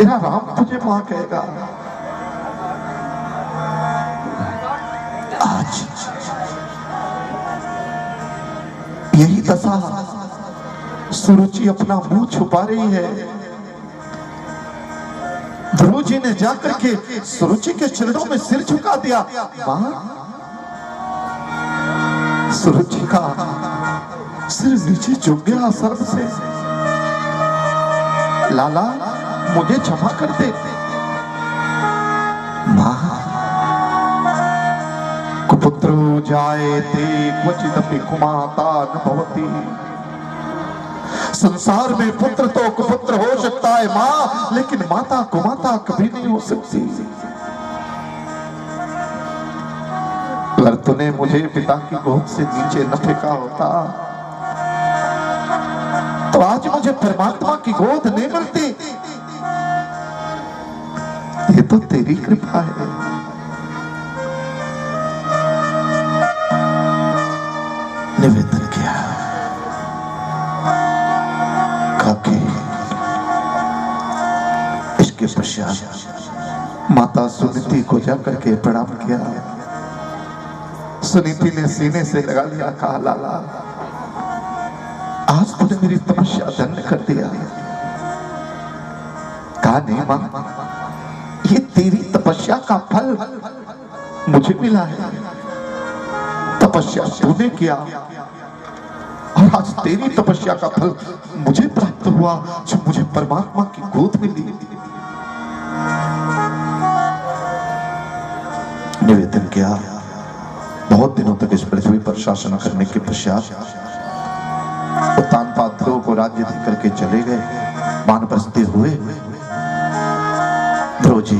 तेरा राम तुझे मां कहेगा। आज यही दशा सुरुचि अपना मुंह छुपा रही है। ध्रुव जी ने जाकर के सुरुचि के चरणों में सिर झुका दिया। मां, सुरुचि का सिर नीचे झुक गया शर्म से। लाला, मुझे क्षमा कर दे। मां, कुपुत्रो जायते क्वचिदपि कुमाता न भवति। संसार में पुत्र तो कुपुत्र हो सकता है मां, लेकिन माता कुमाता कभी नहीं हो सकती। अगर तूने मुझे पिता की गोद से नीचे न फेंका होता तो आज मुझे परमात्मा की गोद नहीं मिलती। ये तो तेरी कृपा है। निवेदन किया काके। इसके पश्चात माता सुनीति को जाकर के प्रणाम किया। सुनीति ने सीने से लगा लिया, कहा लाला, आज तूने मेरी तपस्या धन्य कर दिया। कहा नहीं मां, ये तेरी तपस्या का फल मुझे मिला है। तपस्या तूने किया और आज तेरी तपस्या का फल मुझे प्राप्त हुआ, जो मुझे परमात्मा की गोद मिली। निवेदन किया, बहुत दिनों तक इस पृथ्वी पर शासन करने के पश्चात उत्तानपाद ध्रुव को राज्य देकर के चले गए। वानप्रस्थ हुए। ध्रुव जी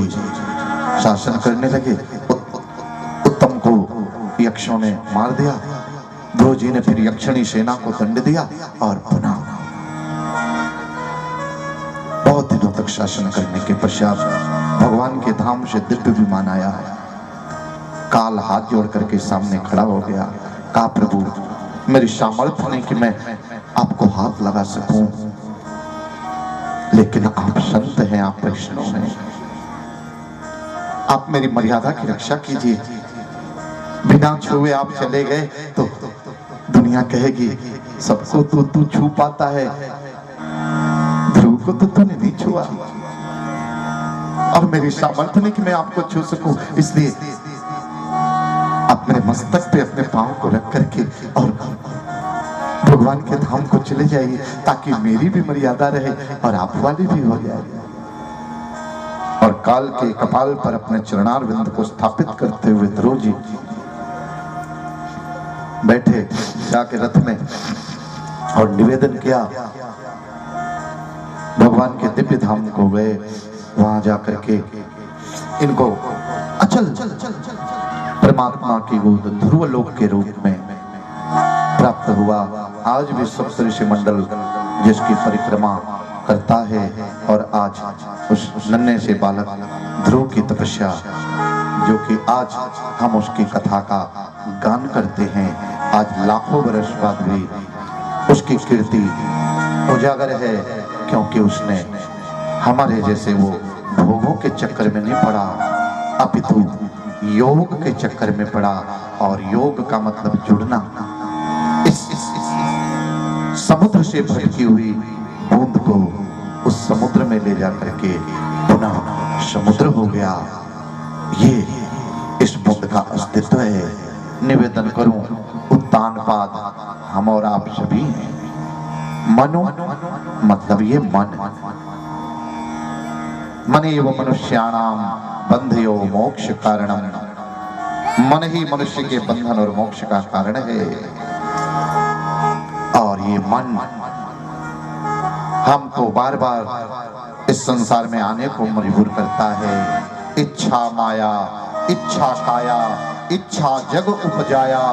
शासन करने लगे। उत्तम को यक्षों ने मार दिया। ध्रुव जी ने फिर यक्षिणी सेना को दंड दिया और पुनः बहुत दिनों तक शासन करने के पश्चात भगवान के धाम से दिव्य विमान आया। काल हाथ जोड़ करके सामने खड़ा हो गया। कहा, प्रभु, मेरी सामर्थ्य नहीं कि मैं आपको हाथ लगा सकूं, लेकिन आप संत हैं, आप वैष्णव हैं, आप मेरी मर्यादा की रक्षा कीजिए। बिना छुए आप चले गए तो दुनिया कहेगी सबको तू छू पाता है, ध्रुव को तो तूने नहीं छुआ। और मेरी सामर्थ्य नहीं कि मैं आपको छू सकूं, इसलिए आप मेरे मस्तक पे अपने पांव को रख करके और भगवान के धाम को चले जाइए, ताकि मेरी भी मर्यादा रहे और आप वाली भी हो जाए। और काल के कपाल पर अपने चरणारविंद को स्थापित करते हुए ध्रुव जी बैठे जाके रथ में और निवेदन किया। भगवान के दिव्य धाम को गए। वहां जाकर के इनको अचल परमात्मा की गोद ध्रुव लोक के रूप में प्राप्त हुआ। आज भी सप्तऋषि मंडल जिसकी परिक्रमा करता है, और आज उस नन्हे से बालक ध्रुव की तपस्या, जो कि आज हम उसकी कथा का गान करते हैं, आज लाखों वर्ष बाद भी उसकी कीर्ति उजागर है, क्योंकि उसने हमारे जैसे वो भोगों के चक्कर में नहीं पड़ा, अपितु योग के चक्कर में पड़ा। और योग का मतलब जुड़ना। इस समुद्र से भटकी हुई बूंद को उस समुद्र में ले जाकर के पुनः समुद्र हो गया। ये इस बूंद का अस्तित्व है। निवेदन करूं, उत्तानपाद हम और आप सभी हैं। मनो मतलब ये मन। मन एव मनुष्याणाम बंधयो मोक्ष कारणम। मन ही मनुष्य के बंधन और मोक्ष का कारण है। और ये मन हमको बार बार इस संसार में आने को मजबूर करता है। इच्छा माया, इच्छा काया, इच्छा जग उपजाया।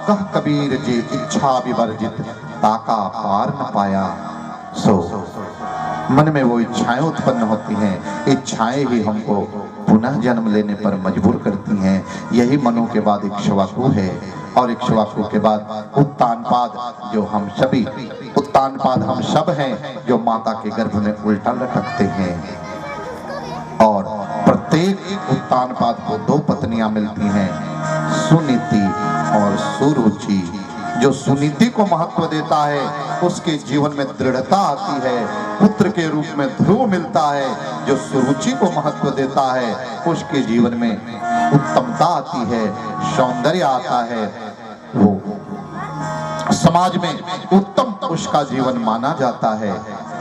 कह कबीर जी इच्छा विवर्जित, ताका पार न पाया। सो मन में वो इच्छाएं उत्पन्न होती हैं। इच्छाएं ही हमको पुनः जन्म लेने पर मजबूर करती हैं। यही मनु के बाद इक्ष्वाकु है, और इक्ष्वाकु के बाद उत्तानपाद, जो हम सभी उत्तानपाद हम सब हैं, जो माता के गर्भ में उल्टा लटकते हैं। प्रत्येक उत्तानपाद को दो पत्नियां मिलती हैं, सुनीति और सुरुचि। जो सुनीति को महत्व देता है उसके जीवन में दृढ़ता आती है, पुत्र के रूप में ध्रुव मिलता है। जो सुरुचि को महत्व देता है उसके जीवन में उत्तमता आती है, सौंदर्य आता है, वो समाज में उत्तम उसका जीवन माना जाता है।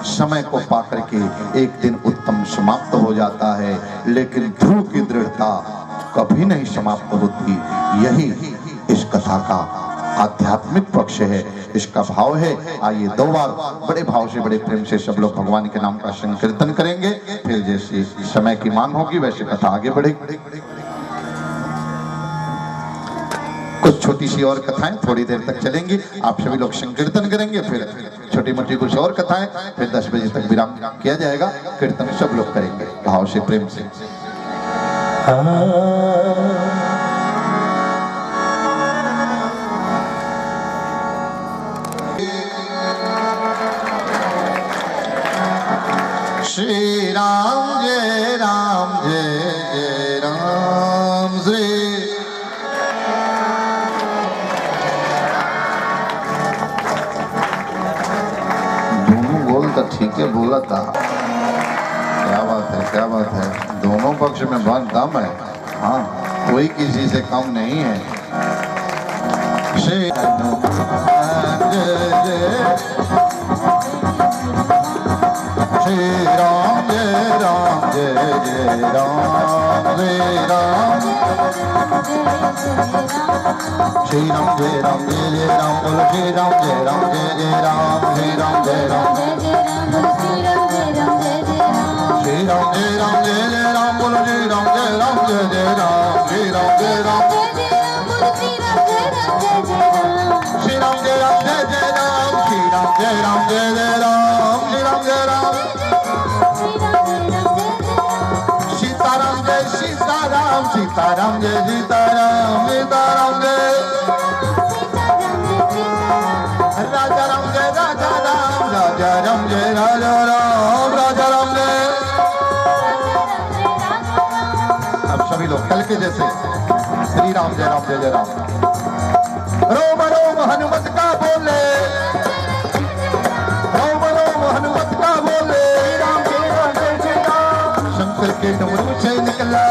समय को पाकर के एक दिन उत्तम समाप्त हो जाता है, लेकिन ध्रुव की दृढ़ता कभी नहीं समाप्त होती। यही इस कथा का आध्यात्मिक पक्ष है, इसका भाव है। आइए दो बार बड़े भाव से, बड़े प्रेम से सब लोग भगवान के नाम का संकीर्तन करेंगे, फिर जैसे समय की मांग होगी वैसे कथा आगे बढ़ेगी। कुछ छोटी सी और कथाएं थोड़ी देर तक चलेंगी, आप सभी लोग संकीर्तन करेंगे, फिर छोटी मोटी कुछ और कथाएं, फिर 10 बजे तक विराम किया जाएगा। कीर्तन सब लोग करेंगे भाव से, प्रेम से। श्री राम जय राम जय जय राम श्री। दोनों बोल तो ठीक है बोला था, क्या बात है, क्या बात है। दोनों पक्ष में बहुत दम है, हाँ, कोई किसी से कम नहीं है। श्री हनुमान जय जय श्री राम जय राम जय जय राम श्री राम श्री राम जय राम जय जय राम बोलो श्री राम जय राम जय जय राम श्री राम जय राम श्री राम जय राम जय जय राम बोलो श्री राम जय राम जय जय राम श्री राम जय राम श्री राम जय राम जय जय राम श्री राम जय राम जय जय राम श्री राम जय राम सीताराम जय सीताराम सीताराम जय सीताराम सीताराम जय राजा राम जय राजा राम राजा राम जय राजा राम राजा राम जय। अब सभी लोग कल के जैसे श्री राम जय राम जय जय राम। रोम रोम हनुमत का बोले, रोम रोम हनुमत का बोले, शंकर के डमरू से निकला,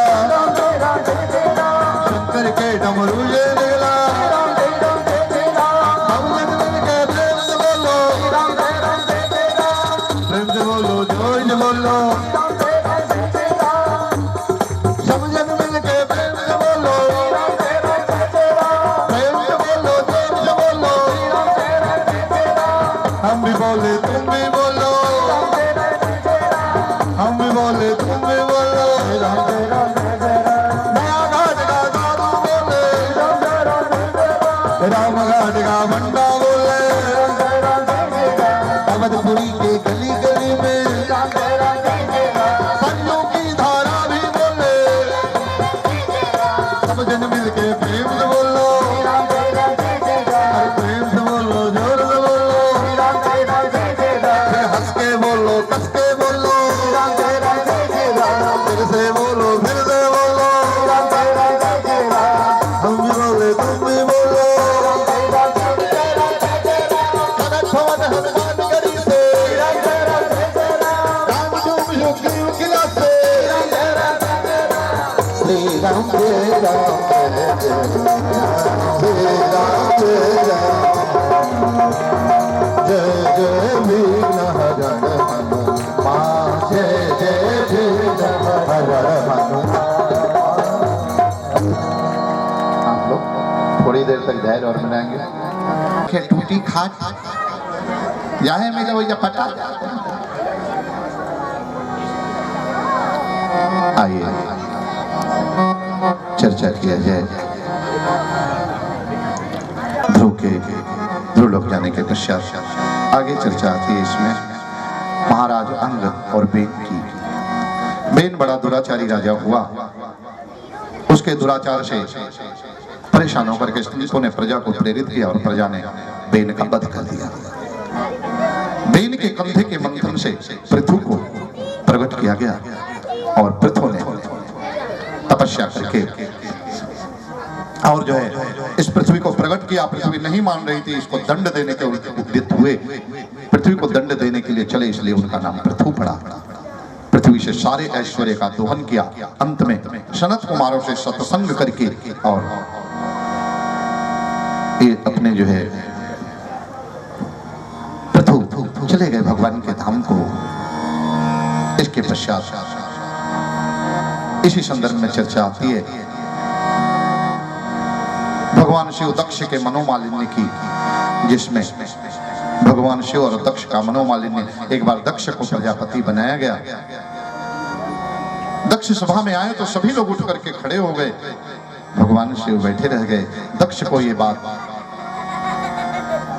शंकर के डमरू से निकला। हम जन मिल के प्रेम से बोलो, प्रेम से बोलो, जोर से बोलो, सब जन मिल के प्रेम से बोलो, प्रेम से बोलो, जोर से बोलो। हम भी बोले तुम भी बोलो, हम भी बोले तुम भी बोलो। नया घाट का साधु बोले, राम घाट का भंडा बोले, अवधपुरी के गली गली में संतों की धारा भी बोले। सब जन मिल के प्रेम से बोलो, प्रेम से बोलो, जोर से बोलो, फिर हंस के बोलो, कस के बोलो, फिर से बोलो, फिर से बोलो। हम भी बोले तुम भी बोलो, कनक भवन हनुमान गढ़ी से, राम धूम योगी किला से। श्री राम जय राम जय जय राम श्री राम जय राम जय जय विघ्नहरण हनुमान जय जय विघ्नहरण हनुमान। आप लोग थोड़ी देर तक धैर्य और बनाएंगे। टूटी खाट यहाँ मिले वो पटा। आइए चर्चा किया जाए ध्रुव लोक जाने के पश्चात। आगे चर्चा आती है इसमें महाराज अंगद और बेन की। बेन बड़ा दुराचारी राजा हुआ, उसके दुराचार से परेशान होकर के संतों ने प्रजा को प्रेरित किया और प्रजा ने बेन का वध कर दिया। बेन के कंधे के मंथन से पृथु को प्रकट किया गया और पृथु ने तपस्या करके और जो है इस पृथ्वी को प्रकट किया। पृथ्वी नहीं मान रही थी, इसको दंड देने के उद्यत हुए, पृथ्वी को दंड देने के लिए चले, इसलिए उनका नाम पृथु पड़ा। पृथ्वी से सारे ऐश्वर्य का दोहन किया। अंत में सनत कुमारों से सत्संग करके और ये अपने जो है पृथु चले गए भगवान के धाम को। इसके पश्चात इसी संदर्भ में चर्चा आती है, भगवान शिव दक्ष के मनोमालिन्य की, जिसमें भगवान शिव और दक्ष का मनोमालिन्य, एक बार दक्ष को प्रजापति बनाया गया। दक्ष सभा में आए तो सभी लोग उठ करके खड़े हो गए, भगवान शिव बैठे रह गए। दक्ष को ये बात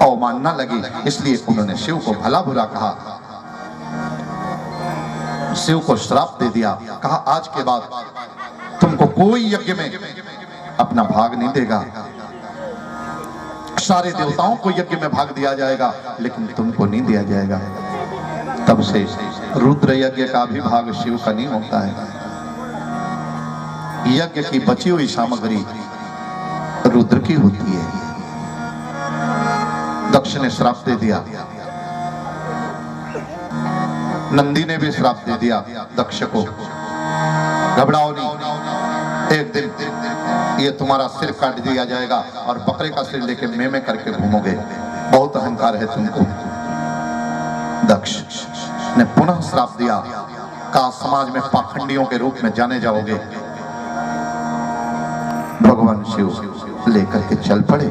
अवमानना लगी, इसलिए उन्होंने शिव को भला बुरा कहा, शिव को श्राप दे दिया। कहा आज के बाद तुमको कोई यज्ञ में अपना भाग नहीं देगा, सारे देवताओं को यज्ञ में भाग दिया जाएगा लेकिन तुमको नहीं दिया जाएगा। तब से रुद्र यज्ञ का भी भाग शिव का नहीं होता है। यज्ञ की बची हुई सामग्री रुद्र की होती है। दक्ष ने श्राप दे दिया, नंदी ने भी श्राप दे दिया दक्ष को, घबराओ नहीं, एक दिन ये तुम्हारा सिर काट दिया जाएगा और बकरे का सिर लेके में करके घूमोगे, बहुत अहंकार है तुमको। दक्ष ने पुनः श्राप दिया, कहा समाज में पाखंडियों के रूप में जाने जाओगे। भगवान शिव लेकर के चल पड़े,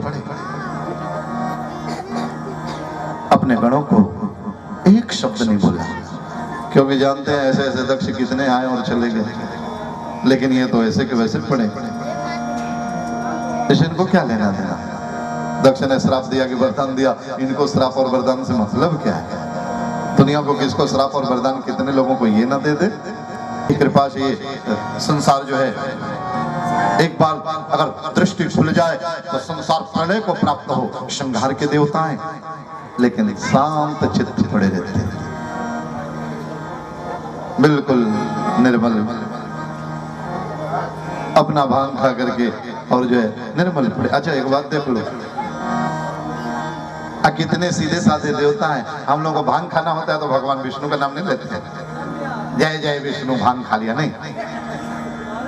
अपने गणों को एक शब्द नहीं बोला, क्योंकि जानते हैं ऐसे ऐसे दक्ष कितने आए और चले गए, लेकिन ये तो ऐसे के वैसे पड़े, इनको क्या लेना देना। दक्ष ने श्राप दिया कि वरदान दिया, इनको श्राप और वरदान से मतलब क्या है। दुनिया को किसको श्राप और वरदान, कितने लोगों को ये ना दे दे। कृपा से ये संसार जो है एक बार अगर दृष्टि खुल जाए तो संसार प्रलय को प्राप्त हो। संहार के देवता हैं लेकिन शांत चित्त पड़े रहते हैं, बिल्कुल निर्मल, अपना भांग खा करके और जो है निर्मल पड़े। अच्छा एक बात देख लो, कितने सीधे साधे देवता हैं। हम लोगों को भांग खाना होता है तो भगवान विष्णु का नाम नहीं लेते हैं, जय जय विष्णु भांग खा लिया, नहीं।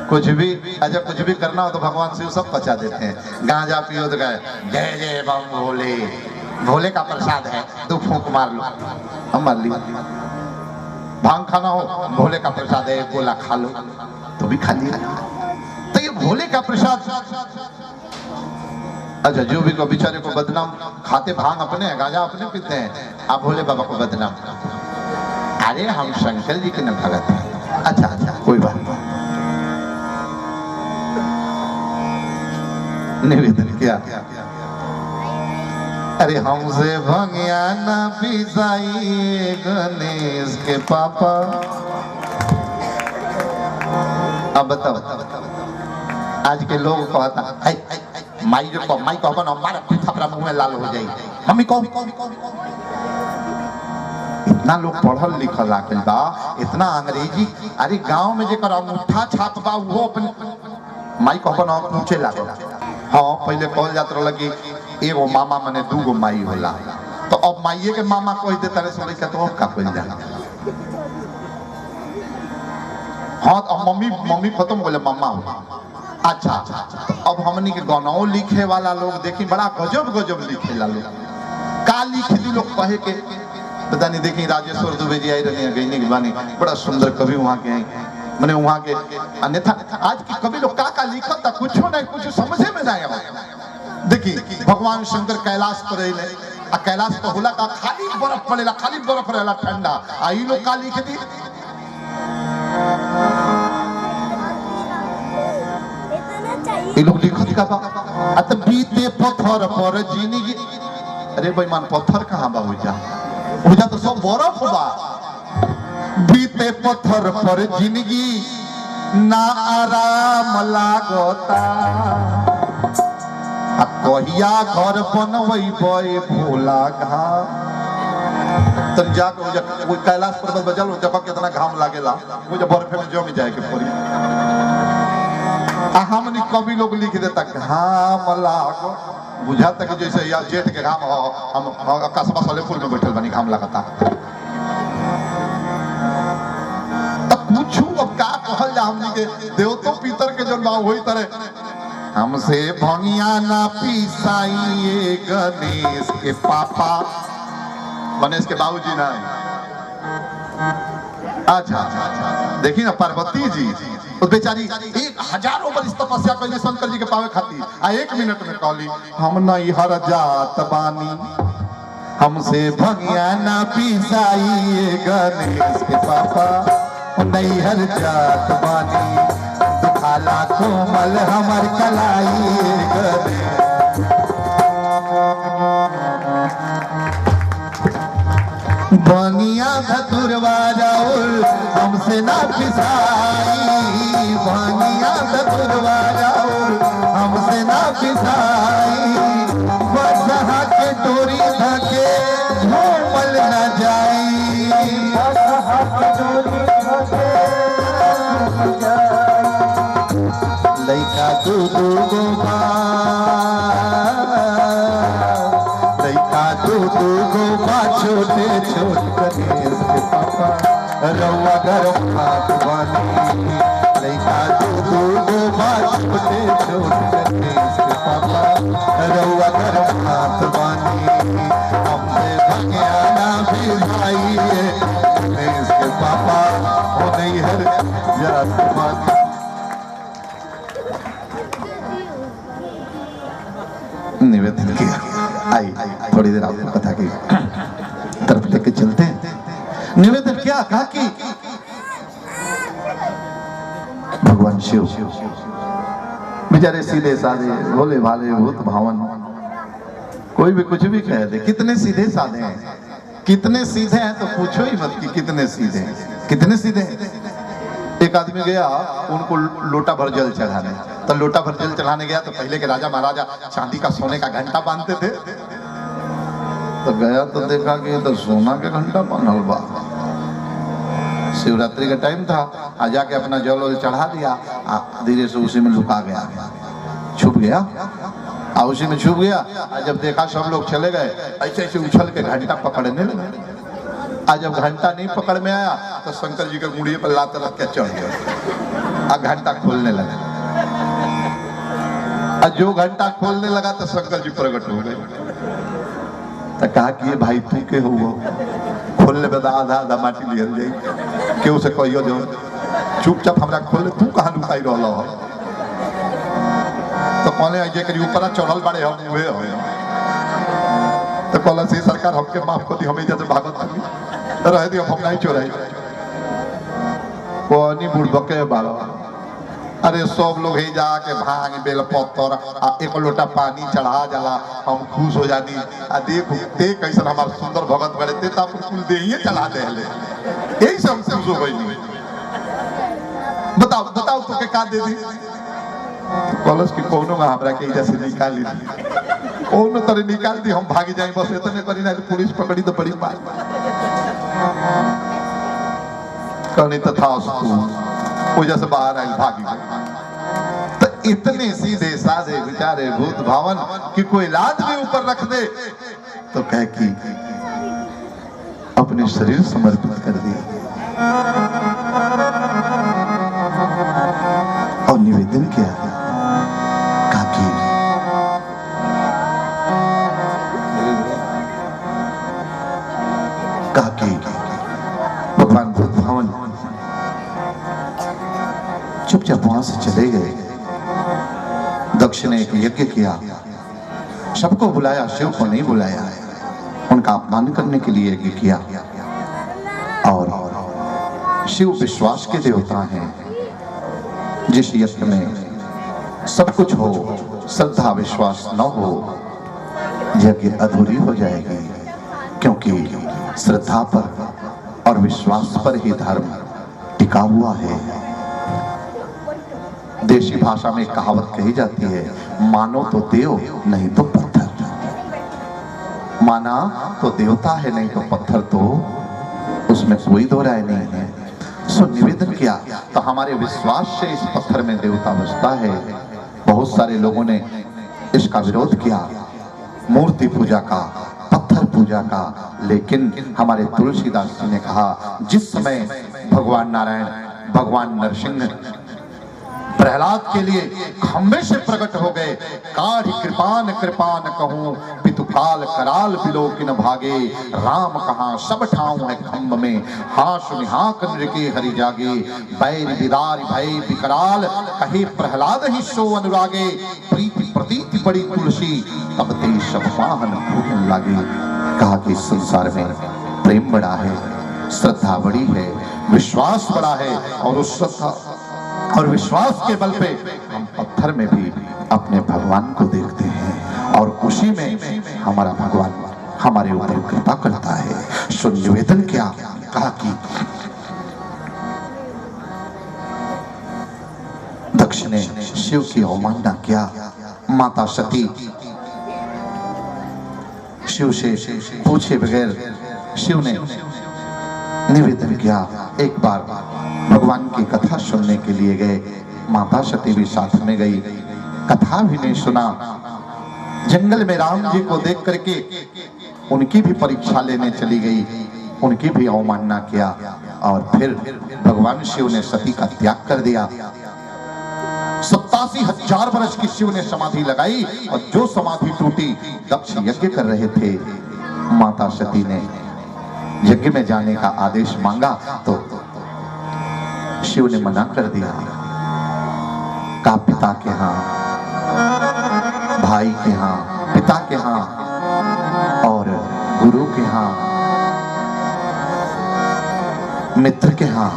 कुछ भी अच्छा कुछ भी करना हो तो भगवान शिव सब पचा देते हैं। गांजा पियो तो कहे जय जय बम भोले, भोले का प्रसाद है, तू फूंक मार लो, हम मार लिया। भांग खाना हो, भोले का प्रसाद है, गोला खा लो, तो भी खा लिया। तो ये भोले का प्रसाद। अच्छा जो भी को बेचारे को बदनाम, खाते भांग अपने हैं, गांजा अपने पीते हैं, आप भोले बाबा को बदनाम। अरे हम शंकर जी के न भगत हैं। अच्छा अच्छा कोई बात नहीं। निवेदन किया, अरे हमसे भंगिया न पिसाइए गणेश के पापा। अब बताओ आज के लोग कहता माई को बना मारा थपड़ा मुंह में लाल हो जाए, मम्मी को इतना लोग पढ़ल लिखल आखिल बा, इतना अंग्रेजी। अरे गांव में जेकर अंगूठा छाप बा वो अपन माई को अपन ऊंचे लागल। हाँ पहले कहल जात रहल कि एगो मामा मने दूगो माई होला, तो अब माइये के मामा कह देता रे सोले के तो का कहल जाला। हाँ तो मम्मी मम्मी खत्म बोले मम्मा होला। अच्छा तो अब हमनी के गानों लिखे वाला लोग देखी बड़ा गजब गजब लिखे ला लोग, का लिखे दी लोग कहे के पता नहीं। देखी राजेश्वर दुबे जी आई रही गईनी की बानी, बड़ा सुंदर कवि वहाँ के हैं, मैंने वहाँ के। अन्यथा आज के कवि लोग का लिखा था कुछ नहीं, कुछ समझे में नहीं आया। देखी भगवान शंकर कैलाश पर रहे, कैलाश पर होला का खाली बर्फ पड़ेला, खाली बर्फ रहेला ठंडा, आई लोग का लिखे दी। ये लोग लिखत का बा अत बीते पत्थर पर जिंदगी। अरे बेईमान पत्थर कहाँ बा, हो जा तो सब बर्फ बा। बीते पत्थर पर जिंदगी ना आराम लागता, कहिया घर बनवई बे भोला घाम। तब जाकर वो कैलाश पर्वत बजल देखो कितना घाम लागेला, वो जब बर्फे में जम जाए के पड़ी। हमनी कवि लोग लिख देता घाम लागो, बुझा तक जैसे या जेठ के घाम हो, हम कसबा सलेपुर में बैठल बनी घाम लगता। तब पूछू अब का कहल जा हमनी के देवतो पितर के जन बा वही तरह हमसे भंगिया ना पिसाइए गणेश के पापा, गणेश के बाबूजी ना। अच्छा देखिए ना पार्वती जी उस बेचारी एक हजारों वर्ष तपस्या कैली शंकर जी के पावे खाती, आ 1 मिनट में कहली हम नहीं हर जात बानी, हमसे भंगिया ना पिसाइए गणेश के पापा, नहीं हर जात बानी, दुखाला कोमल हमर कलाई गणेश। भंगिया धतुरवा राउल हमसे ना पिसाई, भंगिया धतुरवा राउल हमसे ना पिसाई, बसहा के डोरी धके झूमल न जाई, बसहा के डोरी धके लइका दूधू गोबा, लइका दूधू गोबा छोटे छोटे गणेश के पापा, रउआ गरम हाथ बानी, लइका दूधू गोबा छोटे छोटे गणेश के पापा, रउआ गरम हाथ बानी, हमसे भंगिया ना पिसाइए गणेश के पापा, हो नहीं हर जात बानी। निवेदन किया, आई थोड़ी देर आपको कथा की तरफ लेके चलते हैं। निवेदन किया, कहा कि भगवान शिव बेचारे सीधे साधे भोले भाले भूत भावन, कोई भी कुछ भी कह दे, कितने सीधे साधे हैं, कितने सीधे हैं तो पूछो ही मत कि कितने सीधे हैं, कितने सीधे हैं। एक आदमी गया उनको लोटा भर जल चढ़ाने, तो लोटा भर जल चढ़ाने गया तो पहले के राजा महाराजा चांदी का सोने का घंटा बांधते थे, तो गया तो देखा कि तो सोना के घंटा बांधल बा। शिवरात्रि का टाइम था, आ जाके अपना जल वल चढ़ा दिया, धीरे से उसी में लुका गया, छुप गया, उसी में छुप गया। जब देखा सब लोग चले गए, ऐसे ऐसे उछल के घंटा पकड़ने लगे। आज जब घंटा नहीं पकड़ में आया तो शंकर जी के मुड़िए पर लात रख के चढ़ गया, घंटा खोलने लगा। जो घंटा खोलने लगा तो शंकर जी प्रकट हो गए, तो कहा कि ये भाई तू के हो, खोलने में आधा आधा माटी लियल जाए, केहू से कहियो जो चुपचाप हमरा खोले, तू कहाँ लुकाई रहा हो। तो कहले जेकरी ऊपर चढ़ल बाड़े हम उहे हो, तो कहला से सरकार हमके माफ कर दी, हमें जैसे भागत रह दियो, हम नहीं चोराई। कोनी बुड़बके बाड़ा, अरे सब लोग ही जाके भांग बेल पत्थर एक लोटा पानी चढ़ा जाला, हम खुश हो जानी। देख कैसे हमार सुंदर भगत बड़े ते तो कुल देहिए चढ़ा दे ले, यही सब खुश हो गई। बताओ बताओ तो के का दे दी, कॉलेज की कोनो में हमरा के जैसे निकाल ली, कोनो तरह निकाल दी, हम भाग जाए बस इतने करी ना, पुलिस पकड़ी तो बड़ी बात कहनी तथा वजह से बाहर आई भागी। तो इतने सीधे साधे बेचारे भूत भावन कि कोई लात भी ऊपर रख दे तो कह कि अपने शरीर समर्पित कर दिया और निवेदन किया काकी भगवान भूत भावन चुपचाप वहां से चले गए। दक्ष ने एक यज्ञ किया, सबको बुलाया, शिव को नहीं बुलाया, उनका अपमान करने के लिए यज्ञ किया। और शिव विश्वास के देवता हैं, जिस यज्ञ में सब कुछ हो, श्रद्धा विश्वास न हो, यज्ञ अधूरी हो जाएगी, क्योंकि श्रद्धा पर और विश्वास पर ही धर्म टिका हुआ है। देशी भाषा में कहावत कही जाती है, मानो तो देव नहीं तो पत्थर। माना तो देवता है, नहीं तो पत्थर, तो उसमें कोई दो राय नहीं है। सो निवेदन किया तो हमारे विश्वास से इस पत्थर में देवता बसता है। बहुत सारे लोगों ने इसका विरोध किया, मूर्ति पूजा का, पत्थर पूजा का, लेकिन हमारे तुलसीदास जी ने कहा जिस समय भगवान नारायण, भगवान नरसिंह प्रहलाद के लिए खंबे से प्रकट हो गए, काढ़ कृपान कृपान कहूं पितुफाल कराल बिलोकिन भागे, राम कहां सब ठाऊं है खंब में, हाँ सुनिहाक नृके हरि जागे, बैर बिदार भय विकराल कहे प्रहलाद ही सो अनुरागे, प्रीति प्रतीति बड़ी तुलसी तब ते सब वाहन भूखन लागे। कहा कि इस संसार में प्रेम बड़ा है, श्रद्धा बड़ी है, विश्वास बड़ा है, और उस श्रद्धा और विश्वास के बल पे हम पत्थर में भी अपने भगवान को देखते हैं और उसी में हमारा भगवान हमारे ऊपर कृपा करता है। सो निवेदन क्या कहा कि दक्ष ने शिव की अवमानना किया। माता सती शिव से पूछे बगैर शिव ने निवेदन किया। एक बार भगवान की कथा सुनने के लिए गए, माता सती भी साथ में गई, कथा भी नहीं सुना। जंगल में राम जी को देख करके उनकी भी परीक्षा लेने चली गई, उनकी भी अवमानना किया, और फिर भगवान शिव ने सती का त्याग कर दिया। 87,000 वर्ष की शिव ने समाधि लगाई, और जो समाधि टूटी दक्ष यज्ञ कर रहे थे, माता सती ने यज्ञ में जाने का आदेश मांगा तो शिव ने मना कर दिया। का पिता के यहाँ, भाई के यहाँ, पिता के यहाँ और गुरु के यहाँ, मित्र के यहाँ,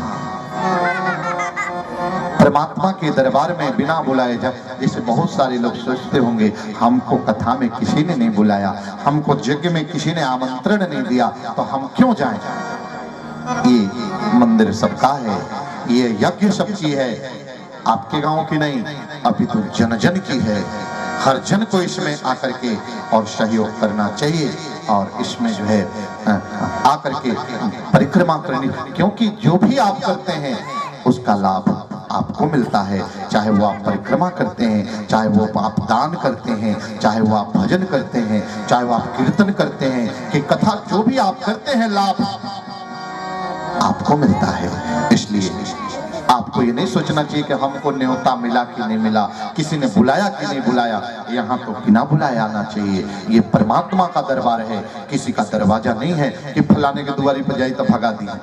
परमात्मा के दरबार में बिना बुलाए जाए। जैसे बहुत सारे लोग सोचते होंगे हमको कथा में किसी ने नहीं बुलाया, हमको यज्ञ में किसी ने आमंत्रण नहीं दिया, तो हम क्यों जाएं? ये मंदिर सबका है, ये यज्ञ सबकी है, आपके गांव की नहीं, अपितु जन जन की है। हर जन को इसमें आकर के और सहयोग करना चाहिए, और इसमें जो है आकर के परिक्रमा करनी, क्योंकि जो भी आप करते हैं उसका लाभ आपको मिलता है। चाहे वो आप परिक्रमा करते हैं, चाहे वो आप दान करते हैं, चाहे वो आप भजन करते हैं, चाहे वो आप कीर्तन करते हैं, कि कथा जो भी आप करते हैं लाभ आपको मिलता है। इसलिए आपको ये नहीं सोचना चाहिए कि हमको न्योता मिला कि नहीं मिला, किसी ने बुलाया कि नहीं बुलाया। यहाँ तो बिना बुलाया आना चाहिए। ये परमात्मा का दरबार है, किसी का दरवाजा नहीं है कि फलाने के द्वारे पर जाए तो भगा दिया।